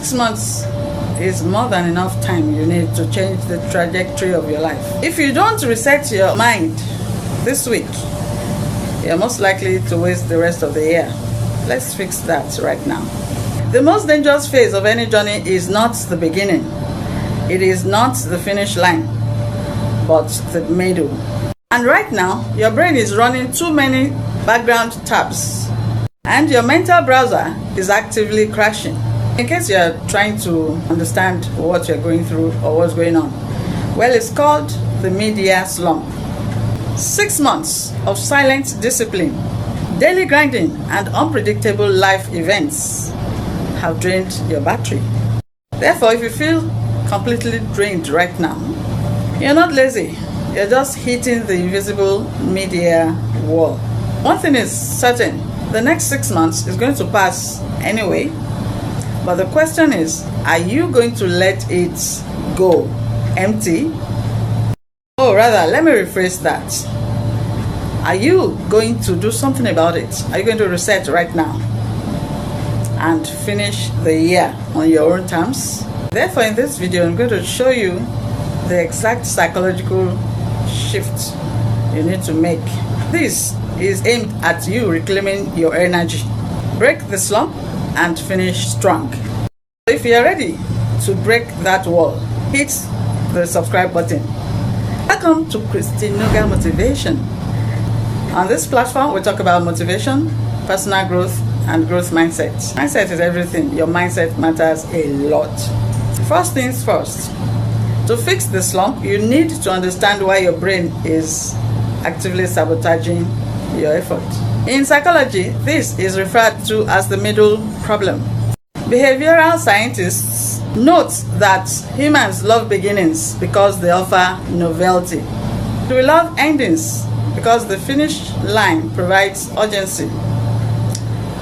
6 months is more than enough time you need to change the trajectory of your life. If you don't reset your mind this week, you're most likely to waste the rest of the year. Let's fix that right now. The most dangerous phase of any journey is not the beginning. It is not the finish line, but the middle. And right now, your brain is running too many background tabs, and your mental browser is actively crashing. In case you're trying to understand what you're going through or what's going on, well, it's called the media slump. 6 months of silent discipline, daily grinding, and unpredictable life events have drained your battery. Therefore, if you feel completely drained right now, you're not lazy. You're just hitting the invisible media wall. One thing is certain, the next 6 months is going to pass anyway. But the question is, are you going to let it go empty? Or rather, let me rephrase that. Are you going to do something about it? Are you going to reset right now and finish the year on your own terms? Therefore, in this video, I'm going to show you the exact psychological shift you need to make. This is aimed at you reclaiming your energy. Break the slump and finish strong. If you are ready to break that wall, hit the subscribe button. Welcome to ChristyNuga Motivation. On this platform, we talk about motivation, personal growth, and growth mindset. Mindset is everything. Your mindset matters a lot. First things first, to fix the slump, you need to understand why your brain is actively sabotaging your effort. In psychology, this is referred to as the middle problem. Behavioral scientists note that humans love beginnings because they offer novelty. We love endings because the finish line provides urgency.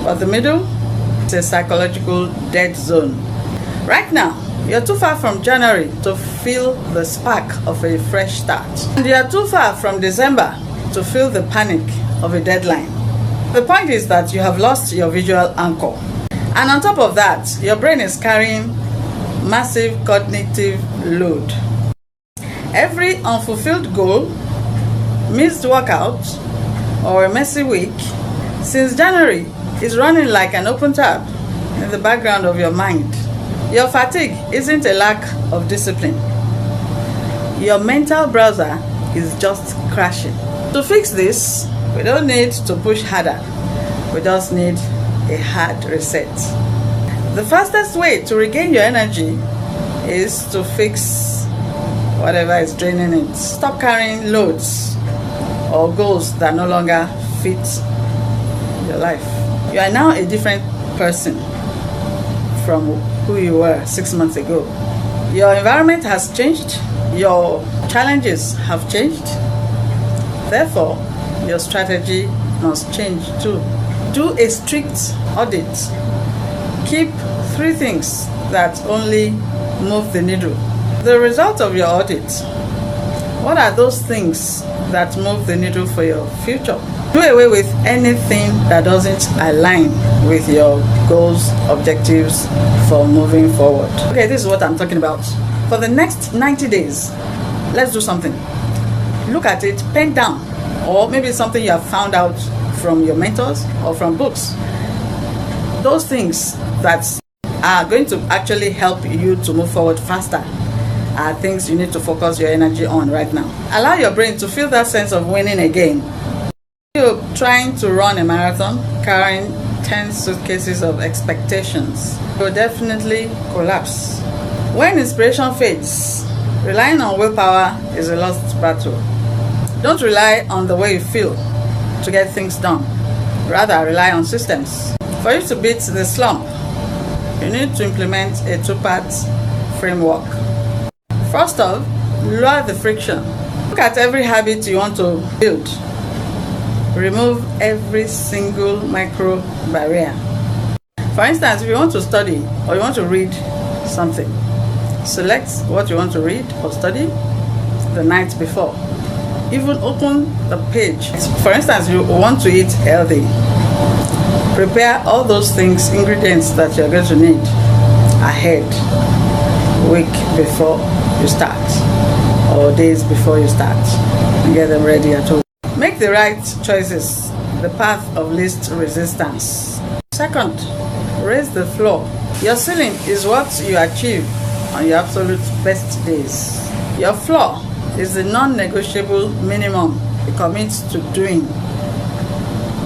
But the middle is a psychological dead zone. Right now, you're too far from January to feel the spark of a fresh start. And you're too far from December to feel the panic of a deadline. The point is that you have lost your visual anchor. And on top of that, your brain is carrying massive cognitive load. Every unfulfilled goal, missed workout, or a messy week since January is running like an open tab in the background of your mind. Your fatigue isn't a lack of discipline. Your mental browser is just crashing. To fix this, we don't need to push harder. We just need a hard reset. The fastest way to regain your energy is to fix whatever is draining it. Stop carrying loads or goals that no longer fit your life. You are now a different person from who you were 6 months ago. Your environment has changed. Your challenges have changed. Therefore, your strategy must change too. Do a strict audit. Keep 3 things that only move the needle. The result of your audit. What are those things that move the needle for your future? Do away with anything that doesn't align with your goals, objectives for moving forward. Okay, this is what I'm talking about. For the next 90 days, let's do something. Look at it, pen down, or maybe something you have found out from your mentors or from books. Those things that are going to actually help you to move forward faster are things you need to focus your energy on right now. Allow your brain to feel that sense of winning again. You're trying to run a marathon carrying 10 suitcases of expectations. You'll definitely collapse. When inspiration fades, relying on willpower is a lost battle. Don't rely on the way you feel to get things done. Rather, rely on systems. For you to beat the slump, you need to implement a 2-part framework. First off, lower the friction. Look at every habit you want to build. Remove every single micro barrier. For instance, if you want to study or you want to read something, select what you want to read or study the night before. Even open the page. For instance, you want to eat healthy. Prepare all those things, ingredients that you're going to need ahead, week before you start or days before you start, and get them ready at home. Make the right choices, the path of least resistance. Second, raise the floor. Your ceiling is what you achieve on your absolute best days. Your floor is the non-negotiable minimum you commit to doing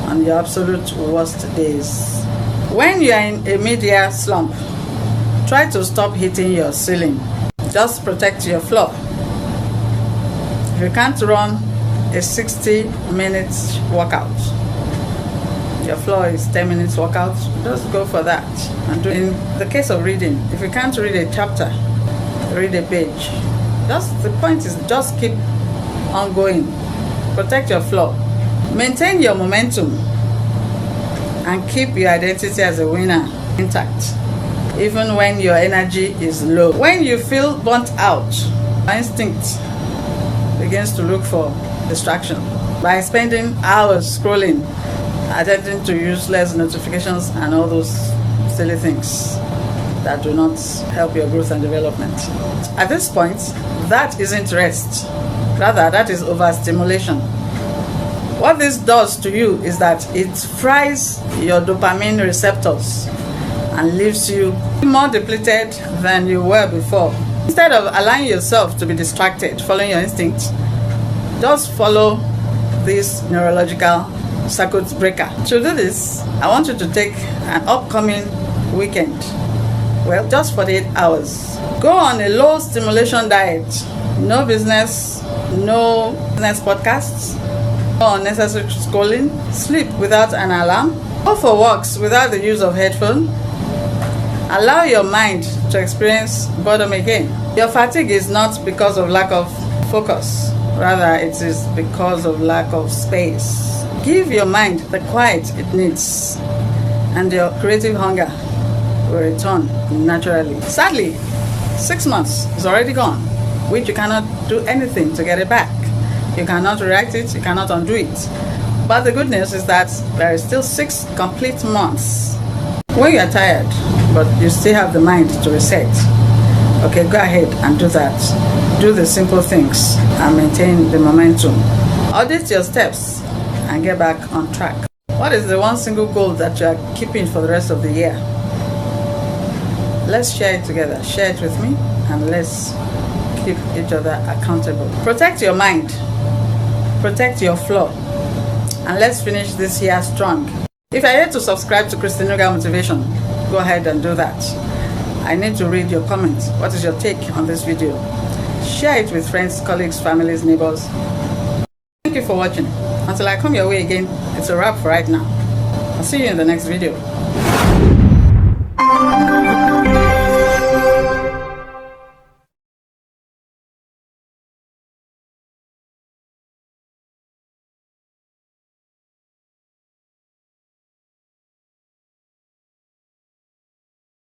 on your absolute worst days. When you are in a mid-year slump, try to stop hitting your ceiling. Just protect your floor. If you can't run a 60-minute workout, your floor is 10 minutes workout, just go for that. And in the case of reading, if you can't read a chapter, read a page. The point is just keep on going. Protect your floor. Maintain your momentum and keep your identity as a winner intact, even when your energy is low. When you feel burnt out, your instinct begins to look for distraction by spending hours scrolling, attending to useless notifications and all those silly things that do not help your growth and development. At this point, that isn't rest. Rather, that is overstimulation. What this does to you is that it fries your dopamine receptors and leaves you more depleted than you were before. Instead of allowing yourself to be distracted, following your instincts, just follow this neurological circuit breaker. To do this, I want you to take an upcoming weekend. Well, just 48 hours. Go on a low stimulation diet. No business podcasts, no unnecessary scrolling, sleep without an alarm, go for walks without the use of headphones. Allow your mind to experience boredom again. Your fatigue is not because of lack of focus. Rather, it is because of lack of space. Give your mind the quiet it needs, and your creative hunger will return naturally. Sadly, 6 months is already gone, which you cannot do anything to get it back. You cannot rewrite it, you cannot undo it. But the good news is that there is still 6 complete months. When you are tired, but you still have the mind to reset, okay, go ahead and do that. Do the simple things and maintain the momentum. Audit your steps and get back on track. What is the one single goal that you are keeping for the rest of the year? Let's share it together. Share it with me and let's keep each other accountable. Protect your mind. Protect your flow. And let's finish this year strong. If you're here to subscribe to ChristyNuga Motivation, go ahead and do that. I need to read your comments. What is your take on this video? Share it with friends, colleagues, families, neighbors. Thank you for watching. Until I come your way again, it's a wrap for right now. I'll see you in the next video.